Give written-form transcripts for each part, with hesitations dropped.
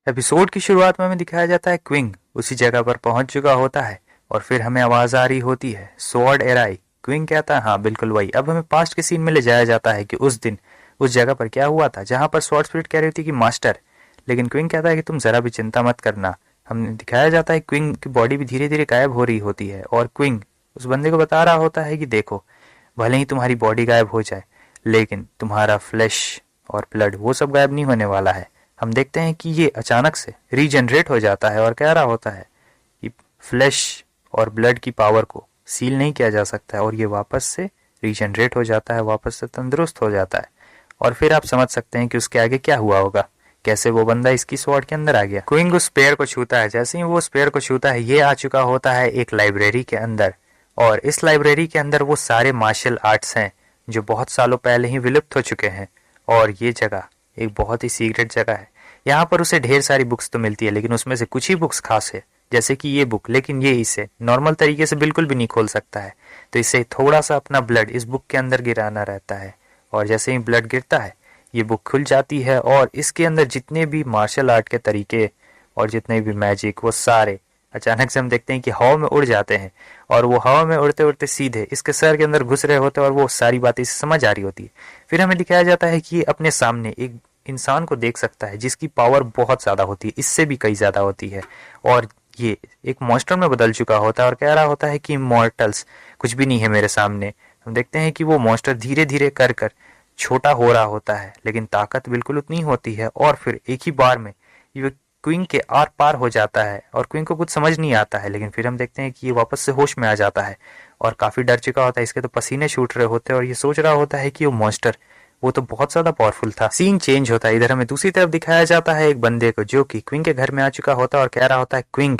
Episode की शुरुआत में हमें दिखाया जाता है क्विंग उसी जगह पर पहुंच चुका होता है और फिर हमें आवाज आ रही होती है स्वॉर्ड एराई। क्विंग कहता है हाँ बिल्कुल वही। अब हमें पास्ट के सीन में ले जाया जाता है कि उस दिन उस जगह पर क्या हुआ था जहां पर स्वॉर्ड स्पिरिट कह रही थी कि मास्टर, लेकिन क्विंग कहता है कि तुम जरा भी चिंता मत करना। हमने दिखाया जाता है क्विंग की बॉडी भी धीरे धीरे गायब हो रही होती है और क्विंग उस बंदे को बता रहा होता है कि देखो, भले ही तुम्हारी बॉडी गायब हो जाए लेकिन तुम्हारा फ्लैश और ब्लड वो सब गायब नहीं होने वाला है। हम देखते हैं कि ये अचानक से रीजनरेट हो जाता है और कह रहा होता है कि फ्लैश और ब्लड की पावर को सील नहीं किया जा सकता है और ये वापस से रीजनरेट हो जाता है, वापस से तंदुरुस्त हो जाता है। और फिर आप समझ सकते हैं कि उसके आगे क्या हुआ होगा, कैसे वो बंदा इसकी स्वॉर्ड के अंदर आ गया। क्विंग उस पेड़ को छूता है, जैसे ही वो उस पेड़ को छूता है ये आ चुका होता है एक लाइब्रेरी के अंदर। और इस लाइब्रेरी के अंदर वो सारे मार्शल आर्ट्स हैं जो बहुत सालों पहले ही विलुप्त हो चुके हैं। और ये जगह एक बहुत ही सीक्रेट जगह है। यहाँ पर उसे ढेर सारी बुक्स तो मिलती है लेकिन उसमें से कुछ ही बुक्स खास है, जैसे कि ये बुक, लेकिन ये इसे नॉर्मल तरीके से बिल्कुल भी नहीं खोल सकता है। तो इसे थोड़ा सा अपना ब्लड इस बुक के अंदर गिराना रहता है और जैसे ही ब्लड गिरता है ये बुक खुल जाती है और इसके अंदर जितने भी मार्शल आर्ट के तरीके और जितने भी मैजिक वो सारे अचानक से हम देखते हैं कि हवा में उड़ जाते हैं और वो हवा में उड़ते उड़ते सीधे इसके सर के अंदर घुस रहे होते हैं और वो सारी बातें इसे समझ आ रही होती है। फिर हमें दिखाया जाता है कि ये अपने सामने एक इंसान को देख सकता है जिसकी पावर बहुत ज्यादा होती है, इससे भी कई ज्यादा होती है। और ये एक मॉन्स्टर में बदल चुका होता है और कह रहा होता है कि मॉर्टल्स कुछ भी नहीं है मेरे सामने। हम देखते हैं कि वो मॉन्स्टर धीरे धीरे कर कर छोटा हो रहा होता है लेकिन ताकत बिल्कुल उतनी होती है और फिर एक ही बार में ये क्विंग के आर पार हो जाता है और क्विंग को कुछ समझ नहीं आता है। लेकिन फिर हम देखते हैं कि ये वापस से होश में आ जाता है और काफी डर चुका होता है, इसके तो पसीने छूट रहे होते हैं और ये सोच रहा होता है कि वो मॉन्स्टर वो तो बहुत ज्यादा पावरफुल था। सीन चेंज होता है, इधर हमें दूसरी तरफ दिखाया जाता है एक बंदे को जो कि क्विंग के घर में आ चुका होता है और कह रहा होता है क्विंग,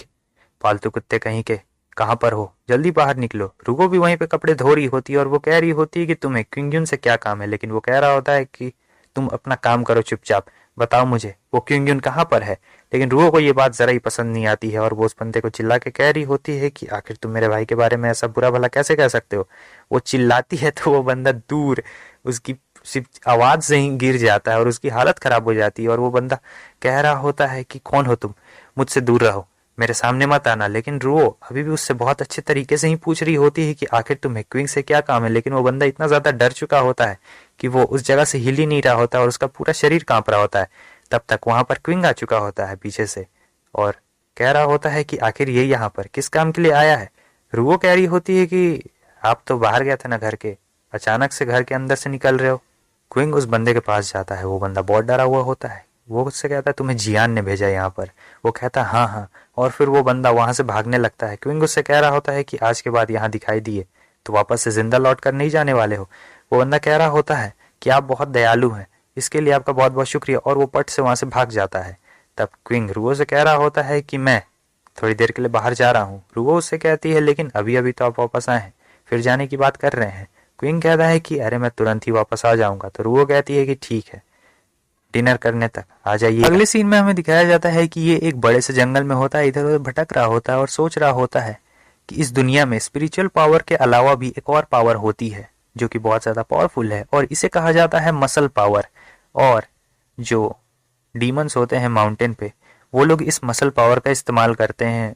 पालतू कुत्ते कहीं के, कहाँ पर हो, जल्दी बाहर निकलो। रुको भी वहीं पे कपड़े धो रही होती है और वो कह रही होती है कि तुम्हें क्विंग से क्या काम है, लेकिन वो कह रहा होता है कि तुम अपना काम करो चुपचाप, बताओ मुझे वो क्विंग कहाँ पर है। लेकिन रुओ को ये बात जरा ही पसंद नहीं आती है और वो उस बंदे को चिल्ला के कह रही होती है कि आखिर तुम मेरे भाई के बारे में ऐसा बुरा भला कैसे कह सकते हो। वो चिल्लाती है तो वो बंदा दूर उसकी सिर्फ आवाज से ही गिर जाता है और उसकी हालत खराब हो जाती है और वो बंदा कह रहा होता है कि कौन हो तुम, मुझसे दूर रहो, मेरे सामने मत आना। लेकिन रुओ अभी भी उससे बहुत अच्छे तरीके से ही पूछ रही होती है कि आखिर तुम्हें क्विंग से क्या काम है। लेकिन वो बंदा इतना ज्यादा डर चुका होता है कि वो उस जगह से हिल ही नहीं रहा होता और उसका पूरा शरीर कांप रहा होता है। तब तक वहां पर क्विंग आ चुका होता है पीछे से और कह रहा होता है कि आखिर ये यहाँ पर किस काम के लिए आया है। रुओ कह रही होती है कि आप तो बाहर गया था ना घर के, अचानक से घर के अंदर से निकल रहे हो। क्विंग उस बंदे के पास जाता है, वो बंदा बहुत डरा हुआ होता है। वो उससे कहता है तुम्हें जियान ने भेजा यहाँ पर। वो कहता है हाँ हाँ और फिर वो बंदा वहां से भागने लगता है। क्विंग उससे कह रहा होता है कि आज के बाद यहाँ दिखाई दिए तो वापस से जिंदा लौट कर नहीं जाने वाले हो। वो बंदा कह रहा होता है कि आप बहुत दयालु हैं, इसके लिए आपका बहुत बहुत शुक्रिया, और वो पट से वहां से भाग जाता है। तब क्विंग रुओ से कह रहा होता है कि मैं थोड़ी देर के लिए बाहर जा रहा हूँ। रुओ उससे कहती है लेकिन अभी अभी तो आप वापस आए हैं, फिर जाने की बात कर रहे हैं। क्विंग कहता है कि अरे मैं तुरंत ही वापस आ जाऊंगा। तो रुओ कहती है कि ठीक है, डिनर करने तक आ जाइए। अगले सीन में हमें दिखाया जाता है कि ये एक बड़े से जंगल में होता है, इधर उधर भटक रहा होता है और सोच रहा होता है कि इस दुनिया में स्पिरिचुअल पावर के अलावा भी एक और पावर होती है जो कि बहुत ज्यादा पावरफुल है और इसे कहा जाता है मसल पावर। और जो डीमंस होते हैं माउंटेन पे वो लोग इस मसल पावर का इस्तेमाल करते हैं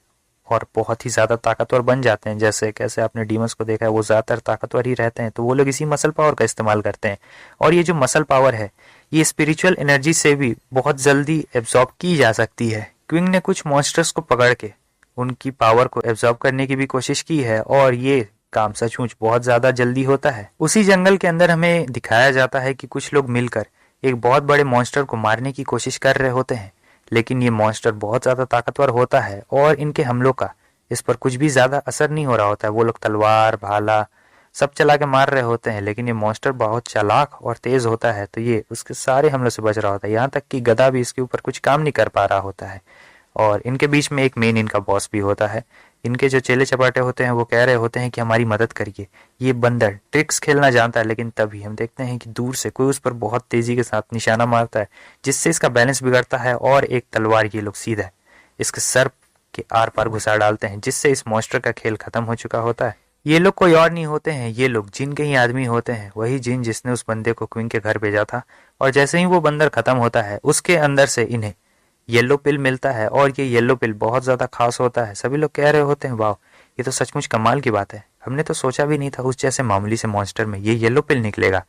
और बहुत ही ज्यादा ताकतवर बन जाते हैं। जैसे कैसे आपने डीमंस को देखा है वो ज्यादातर ताकतवर ही रहते हैं, तो वो लोग इसी मसल पावर का इस्तेमाल करते हैं। और ये जो मसल पावर है ये स्पिरिचुअल एनर्जी से भी बहुत जल्दी एब्जॉर्ब की जा सकती है। क्विंग ने कुछ मॉन्स्टर्स को पकड़ के उनकी पावर को एब्जॉर्ब करने की भी कोशिश की है और ये काम सचमुच बहुत ज्यादा जल्दी होता है। उसी जंगल के अंदर हमें दिखाया जाता है कि कुछ लोग मिलकर एक बहुत बड़े मॉन्स्टर को मारने की कोशिश कर रहे होते हैं, लेकिन ये मॉन्स्टर बहुत ज्यादा ताकतवर होता है और इनके हमलों का इस पर कुछ भी ज्यादा असर नहीं हो रहा होता है। वो लोग तलवार भाला सब चला के मार रहे होते हैं, लेकिन ये मॉन्स्टर बहुत चालाक और तेज होता है तो ये उसके सारे हमलों से बच रहा होता है। यहाँ तक कि गदा भी इसके ऊपर कुछ काम नहीं कर पा रहा होता है। और इनके बीच में एक मेन इनका बॉस भी होता है। इनके जो चेले चपाटे होते हैं वो कह रहे होते हैं कि हमारी मदद करिए, ये बंदर ट्रिक्स खेलना जानता है। लेकिन तभी हम देखते हैं कि दूर से कोई उस पर बहुत तेजी के साथ निशाना मारता है जिससे इसका बैलेंस बिगड़ता है और एक तलवार ये लोग सीधा इसके सर के आर पार घुसा डालते हैं, जिससे इस मॉन्स्टर का खेल खत्म हो चुका होता है। ये लोग कोई और नहीं होते हैं, ये लोग जिन के ही आदमी होते हैं, वही जिन जिसने उस बंदे को क्विंग के घर भेजा था। और जैसे ही वो बंदर खत्म होता है उसके अंदर से इन्हें येलो पिल मिलता है और ये येलो पिल बहुत ज़्यादा खास होता है। सभी लोग कह रहे होते हैं वाह, ये तो सचमुच कमाल की बात है, हमने तो सोचा भी नहीं था उस जैसे मामूली से मॉन्स्टर में ये येलो पिल निकलेगा।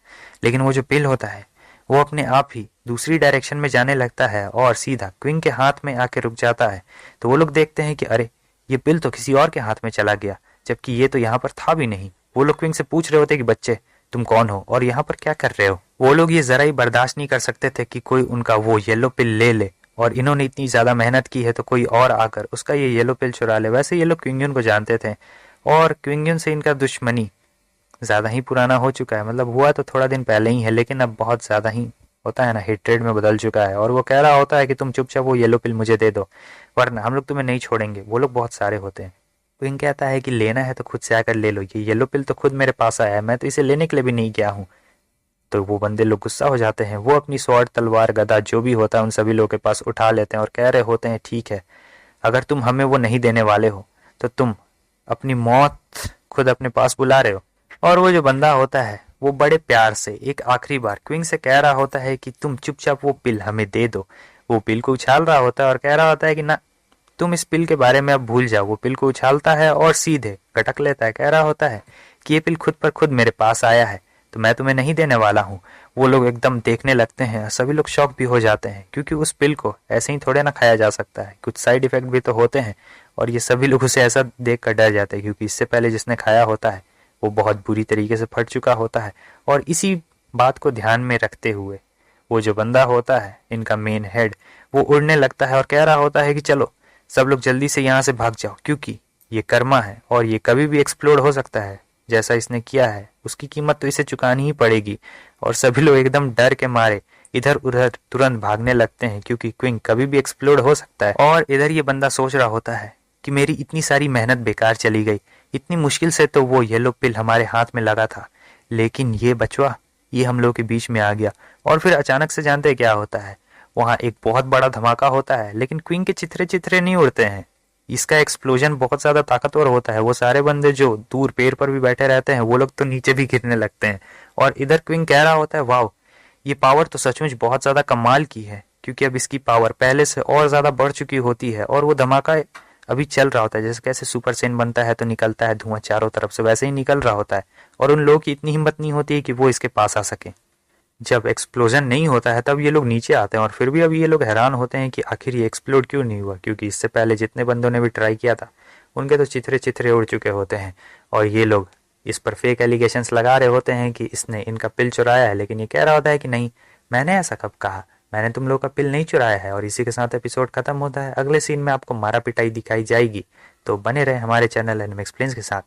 लेकिन वो जो पिल होता है वो अपने आप ही दूसरी डायरेक्शन में जाने लगता है और सीधा क्विंग के हाथ में आके रुक जाता है। तो वो लोग देखते हैं कि अरे, ये पिल तो किसी और के हाथ में चला गया, जबकि ये तो यहाँ पर था भी नहीं। वो लोग क्विंग से पूछ रहे होते कि बच्चे, तुम कौन हो और यहाँ पर क्या कर रहे हो। वो लोग ये जरा ही बर्दाश्त नहीं कर सकते थे कि कोई उनका वो येलो पिल ले ले, और इन्होंने इतनी ज्यादा मेहनत की है तो कोई और आकर उसका ये येलो पिल चुरा ले। वैसे ये लोग क्विंगन को जानते थे और क्विंगन से इनका दुश्मनी ज्यादा ही पुराना हो चुका है। मतलब हुआ तो थोड़ा दिन पहले ही है, लेकिन अब बहुत ज्यादा ही होता है ना, हेट्रेड में बदल चुका है। और वो कह रहा होता है कि तुम चुपचाप वो येलो पिल मुझे दे दो, वरना हम लोग तुम्हें नहीं छोड़ेंगे। वो लोग बहुत सारे होते हैं। क्विंग कहता है कि लेना है तो खुद से आकर ले लो, ये येलो पिल तो खुद मेरे पास आया है, मैं तो इसे लेने के लिए भी नहीं गया हूँ। तो वो बंदे लोग गुस्सा हो जाते हैं। वो अपनी स्वॉर्ड, तलवार, गदा जो भी होता है उन सभी लोगों के पास उठा लेते हैं और कह रहे होते हैं ठीक है, अगर तुम हमें वो नहीं देने वाले हो तो तुम अपनी मौत खुद अपने पास बुला रहे हो। और वो जो बंदा होता है वो बड़े प्यार से एक आखिरी बार क्विंग से कह रहा होता है कि तुम चुपचाप वो पिल हमें दे दो। वो पिल को उछाल रहा होता है और कह रहा होता है कि ना, तुम इस पिल के बारे में अब भूल जाओ। वो पिल को उछालता है और सीधे गटक लेता है। कह रहा होता है कि ये पिल खुद पर खुद मेरे पास आया है तो मैं तुम्हें नहीं देने वाला हूँ। वो लोग एकदम देखने लगते हैं, सभी लोग शॉक भी हो जाते हैं क्योंकि उस पिल को ऐसे ही थोड़े ना खाया जा सकता है, कुछ साइड इफेक्ट भी तो होते हैं। और ये सभी लोग उसे ऐसा देख कर डर जाते हैं क्योंकि इससे पहले जिसने खाया होता है वो बहुत बुरी तरीके से फट चुका होता है। और इसी बात को ध्यान में रखते हुए वो जो बंदा होता है, इनका मेन हेड, वो उड़ने लगता है और कह रहा होता है कि चलो सब लोग जल्दी से यहाँ से भाग जाओ, क्योंकि ये कर्मा है और ये कभी भी एक्सप्लोड हो सकता है। जैसा इसने किया है उसकी कीमत तो इसे चुकानी ही पड़ेगी। और सभी लोग एकदम डर के मारे इधर उधर तुरंत भागने लगते हैं क्योंकि क्विंग कभी भी एक्सप्लोड हो सकता है। और इधर ये बंदा सोच रहा होता है कि मेरी इतनी सारी मेहनत बेकार चली गई, इतनी मुश्किल से तो वो येलो पिल हमारे हाथ में लगा था, लेकिन ये बचवा ये हम लोग के बीच में आ गया। और फिर अचानक से जानते हैं क्या होता है, वहाँ एक बहुत बड़ा धमाका होता है, लेकिन क्वीन के चित्रे चित्रे नहीं उड़ते हैं। इसका एक्सप्लोजन बहुत ज्यादा ताकतवर होता है। वो सारे बंदे जो दूर पेड़ पर भी बैठे रहते हैं वो लोग तो नीचे भी गिरने लगते हैं। और इधर क्वीन कह रहा होता है वाह, ये पावर तो सचमुच बहुत ज्यादा कमाल की है, क्योंकि अब इसकी पावर पहले से और ज्यादा बढ़ चुकी होती है। और वो धमाका अभी चल रहा होता है, जैसे कैसे सुपर सेन बनता है तो निकलता है धुआं चारों तरफ से, वैसे ही निकल रहा होता है। और उन लोगों की इतनी हिम्मत नहीं होती है कि वो इसके पास आ सके। जब एक्सप्लोजन नहीं होता है तब ये लोग नीचे आते हैं और फिर भी अभी ये लोग हैरान होते हैं कि आखिर ये एक्सप्लोड क्यों नहीं हुआ, क्योंकि इससे पहले जितने बंदों ने भी ट्राई किया था उनके तो चित्रे चित्रे उड़ चुके होते हैं। और ये लोग इस पर फेक एलिगेशंस लगा रहे होते हैं कि इसने इनका पिल चुराया है, लेकिन ये कह रहा होता है कि नहीं, मैंने ऐसा कब कहा, मैंने तुम लोग का पिल नहीं चुराया है। और इसी के साथ एपिसोड खत्म होता है। अगले सीन में आपको मारा पिटाई दिखाई जाएगी, तो बने रहे हमारे चैनल एनिमे एक्सप्लेन्स के साथ।